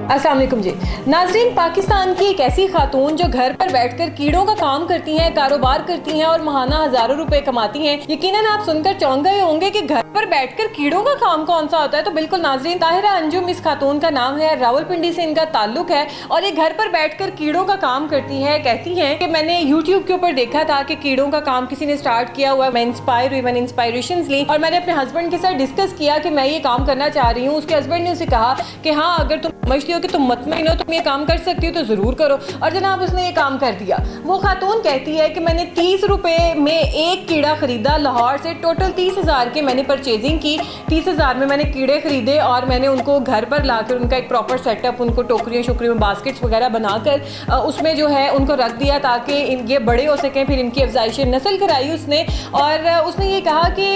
अस्सलाम वालेकुम जी नाज़रीन, पाकिस्तान की एक ऐसी खातून जो घर पर बैठकर कीड़ों का काम करती हैं, कारोबार करती हैं और माहाना हजारों रुपए कमाती हैं। यकीनन आप सुनकर चौंक गए होंगे कि घर पर बैठकर कीड़ों का काम कौन सा होता है। तो बिल्कुल नाज़रीन, ताहिरा अंजुम इस खातून का नाम है, रावलपिंडी से इनका ताल्लुक है और ये घर पर बैठकर कीड़ों का काम करती है। कहती हैं कि मैंने यूट्यूब के ऊपर देखा था कि कीड़ों का काम किसी ने स्टार्ट किया हुआ है, मैं इंस्पायर हुई, मैंने इंस्पायरेशन ली और मैंने अपने हस्बैंड के साथ डिस्कस किया कि मैं ये काम करना चाह रही हूँ। उसके हस्बैंड ने उसे कहा कि हाँ, अगर तुम समझती हो कि तुम मुतमईन हो, तुम ये काम कर सकती हो तो ज़रूर करो। और जनाब उसने ये काम कर दिया। वो खातून कहती है कि मैंने 30 रुपये में एक कीड़ा ख़रीदा लाहौर से। टोटल 30,000 के मैंने परचेजिंग की। 30,000 में मैंने कीड़े ख़रीदे और मैंने उनको घर पर लाकर उनका एक प्रॉपर सेटअप, उनको टोकरियों शोकरियों में बास्केट्स वगैरह बनाकर उसमें जो है उनको रख दिया ताकि ये बड़े हो सकें। फिर इनकी अफजाइश नस्ल कराई उसने और उसने ये कहा कि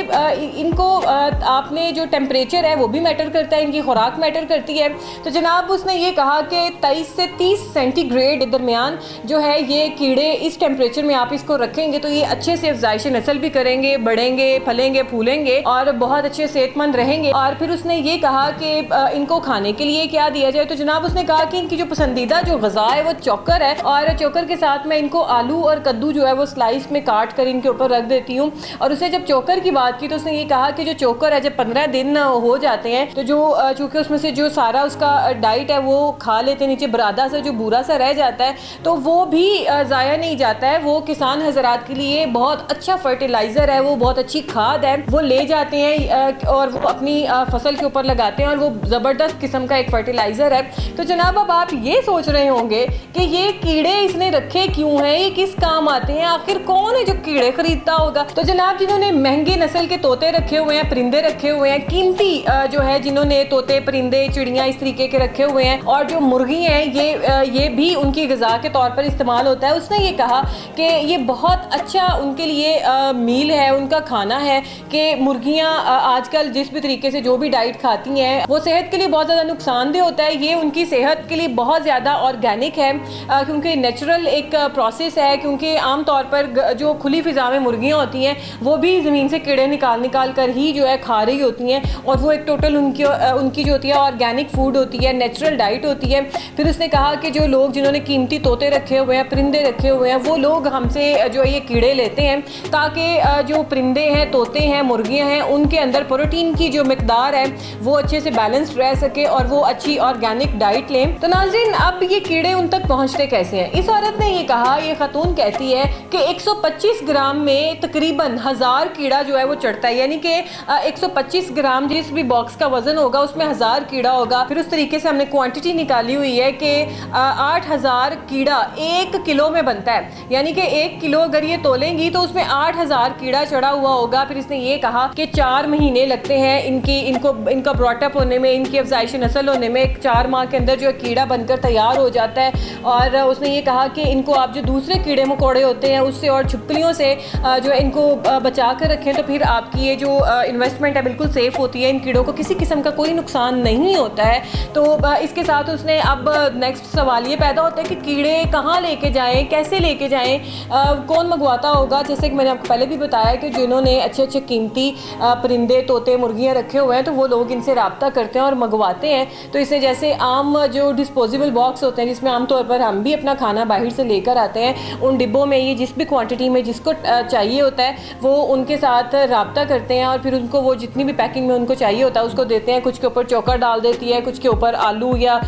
इनको आपने जो टेम्परेचर है वो भी मैटर करता है, इनकी खुराक मैटर करती है। तो जनाब उसने ये कहा कि 23 से 30 सेंटीग्रेड दरमियान जो है ये कीड़े इस टेम्परेचर में आप इसको रखेंगे तो ये अच्छे से अफजाइश नस्ल भी करेंगे, बढ़ेंगे, फलेंगे, फूलेंगे और बहुत अच्छे सेहतमंद रहेंगे। और फिर उसने ये कहा कि इनको खाने के लिए क्या दिया जाए। तो जनाब उसने कहा कि इनकी जो पसंदीदा जो ग़िज़ा है वो चोकर है और चोकर के साथ मैं इनको आलू और कद्दू जो है वो स्लाइस में काट कर इनके ऊपर रख देती हूँ। और उसने जब चोकर की बात की तो उसने ये कहा कि जो चोकर है जब 15 दिन हो जाते हैं तो जो चूँकि उसमें से जो सारा उसका डाइट है वो खा लेते हैं, नीचे बरादा सा जो बूरा सा रह जाता है तो वो भी ज़ाया नहीं जाता है। वो किसान हजरात के लिए बहुत अच्छा फर्टिलाइज़र है, वो बहुत अच्छी खाद है, वो ले जाते हैं और वो अपनी फसल के ऊपर लगाते हैं और वो ज़बरदस्त किस्म का एक फर्टिलाइज़र है। तो जनाब अब आप ये सोच रहे होंगे कि ये कीड़े इसने रखे क्यों हैं, ये किस काम आते हैं, आखिर कौन है जो कीड़े खरीदता होगा। तो जनाब जिन्होंने महंगे नस्ल के तोते रखे हुए हैं, परिंदे रखे हुए हैं, कीमती जो है जिन्होंने तोते, परिंदे, चिड़ियाँ इस तरीके के रखे हुए हैं और जो मुर्गी हैं ये भी उनकी ग़िज़ा के तौर पर इस्तेमाल होता है। उसने ये कहा कि ये बहुत अच्छा उनके लिए मील है, उनका खाना है कि मुर्गियाँ आजकल जिस भी तरीके से जो भी डाइट खाती हैं वो सेहत के लिए बहुत ज़्यादा नुकसानदेह होता है। ये उनकी सेहत के लिए बहुत ज़्यादा ऑर्गेनिक है क्योंकि नेचुरल एक प्रोसेस है। क्योंकि आम तौर पर जो खुली फ़िज़ा में मुर्गियाँ होती हैं वो भी ज़मीन से कीड़े निकाल कर ही जो है खा रही होती हैं और वो एक टोटल उनकी जो होती है ऑर्गेनिक फूड होती है, नेचुरल डाइट होती है। फिर उसने कहा कि जो लोग जिन्होंने कीमती तोते रखे हुए हैं, परिंदे रखे हुए हैं, वो लोग हमसे जो ये कीड़े लेते हैं ताकि जो परिंदे हैं, तोते हैं, मुर्गियां हैं, उनके अंदर प्रोटीन की जो मिकदार है वो अच्छे से बैलेंस्ड रह सके और वो अच्छी ऑर्गेनिक डाइट लें। तो नाज़रीन अब ये कीड़े उन तक पहुँचते कैसे हैं। इस औरत ने ये कहा, ये खातून कहती है कि 125 ग्राम में तकरीबन 1000 कीड़ा जो है वो चढ़ता है, यानी कि 125 ग्राम जिस भी बॉक्स का वजन होगा उसमें 1000 कीड़ा होगा। फिर उस तरीके से हमने क्वांटिटी निकाली हुई है कि 8000 कीड़ा 1 किलो में बनता है, यानी कि 1 किलो अगर ये तोलेंगी तो उसमें 8000 कीड़ा चढ़ा हुआ होगा। फिर इसने ये कहा कि 4 महीने लगते हैं इनका ब्रॉटअप होने में, इनकी अफजाइश नस्ल होने में। 4 माह के अंदर जो कीड़ा बनकर तैयार हो जाता है। और उसने ये कहा कि इनको आप जो दूसरे कीड़े मकोड़े होते हैं उससे और छिपकलियों से जो है इनको बचा कर रखें तो फिर आपकी ये जो इन्वेस्टमेंट है बिल्कुल सेफ़ होती है। इन कीड़ों को किसी किस्म का कोई नुकसान नहीं होता है। तो इसके साथ उसने अब नेक्स्ट सवाल ये पैदा होता है कि कीड़े कहाँ लेके जाएं, कैसे लेके जाएं, कौन मंगवाता होगा। जैसे कि मैंने आपको पहले भी बताया कि जिन्होंने अच्छे अच्छे कीमती परिंदे, तोते, मुर्गियाँ रखे हुए हैं तो वो लोग इनसे रब्ता करते हैं और मंगवाते हैं। तो इससे जैसे आम जो डिस्पोजेबल बॉक्स होते हैं जिसमें आमतौर पर हम भी अपना खाना बाहर से लेकर आते हैं, उन डिब्बों में ये जिस भी क्वान्टिटी में जिसको चाहिए होता है वो उनके साथ रब्ता करते हैं और फिर उनको वो जितनी भी पैकिंग में उनको चाहिए होता है उसको देते हैं। कुछ के ऊपर चोकर डाल देती है, कुछ के ऊपर आलू या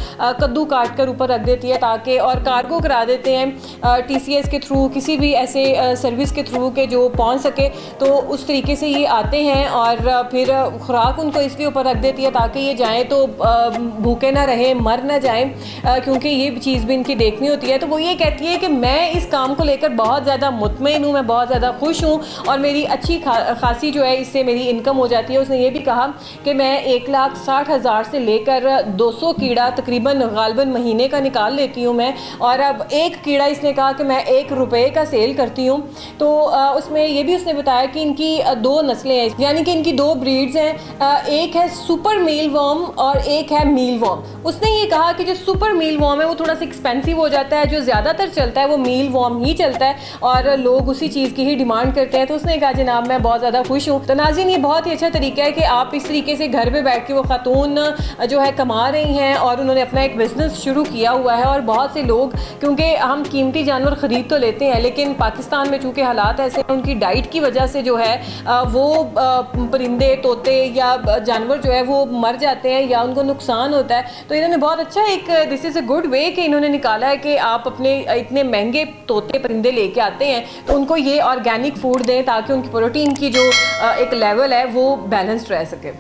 कद्दू काट कर ऊपर रख देती है ताकि, और कार्गो करा देते हैं TCS के थ्रू, किसी भी ऐसे सर्विस के थ्रू के जो पहुंच सके। तो उस तरीके से ये आते हैं और फिर खुराक उनको इसलिए ऊपर रख देती है ताकि ये जाएँ तो भूखे ना रहे, मर ना जाएँ, क्योंकि ये चीज़ भी इनकी देखनी होती है। तो वो ये कहती है कि मैं इस काम को लेकर बहुत ज़्यादा मुतमईन हूँ, मैं बहुत ज़्यादा खुश हूँ और मेरी अच्छी खासी जो है इससे मेरी इनकम हो जाती है। उसने ये भी कहा कि मैं 1,60,000 से लेकर 200 कीड़ा तकरीबन गालबन महीने का निकाल लेती हूँ मैं। और अब एक कीड़ा इसने कहा कि मैं 1 रुपये का सेल करती हूँ। तो उसमें ये भी उसने बताया कि इनकी 2 नस्लें हैं, यानी कि इनकी 2 ब्रीड्स हैं। एक है सुपर मील वॉर्म और एक है मील वॉर्म। उसने ये कहा कि जो सुपर मील वॉर्म है वो थोड़ा सा एक्सपेंसिव हो जाता है, जो ज़्यादातर चलता है वो मील वॉर्म ही चलता है और लोग उसी चीज़ की ही डिमांड करते हैं। तो उसने कहा जनाब मैं बहुत ज़्यादा खुश हूँ। तो नाज़रीन ये बहुत ही अच्छा तरीका है कि आप इस तरीके से घर पे बैठ के वो खातून जो है कमा रही हैं और उन्होंने अपना एक बिज़नेस शुरू किया हुआ है। और बहुत से लोग, क्योंकि हम कीमती जानवर ख़रीद तो लेते हैं लेकिन पाकिस्तान में चूँकि हालात ऐसे हैं, उनकी डाइट की वजह से जो है वो परिंदे, तोते या जानवर जो है वो मर जाते हैं या उनको नुकसान होता है। तो इन्होंने बहुत अच्छा एक this is a good way कि इन्होंने निकाला है कि आप अपने इतने महंगे तोते परिंदे लेके आते हैं तो उनको ये ऑर्गेनिक फूड दें ताकि उनकी प्रोटीन की जो एक लेवल है वो बैलेंस्ड रह सके।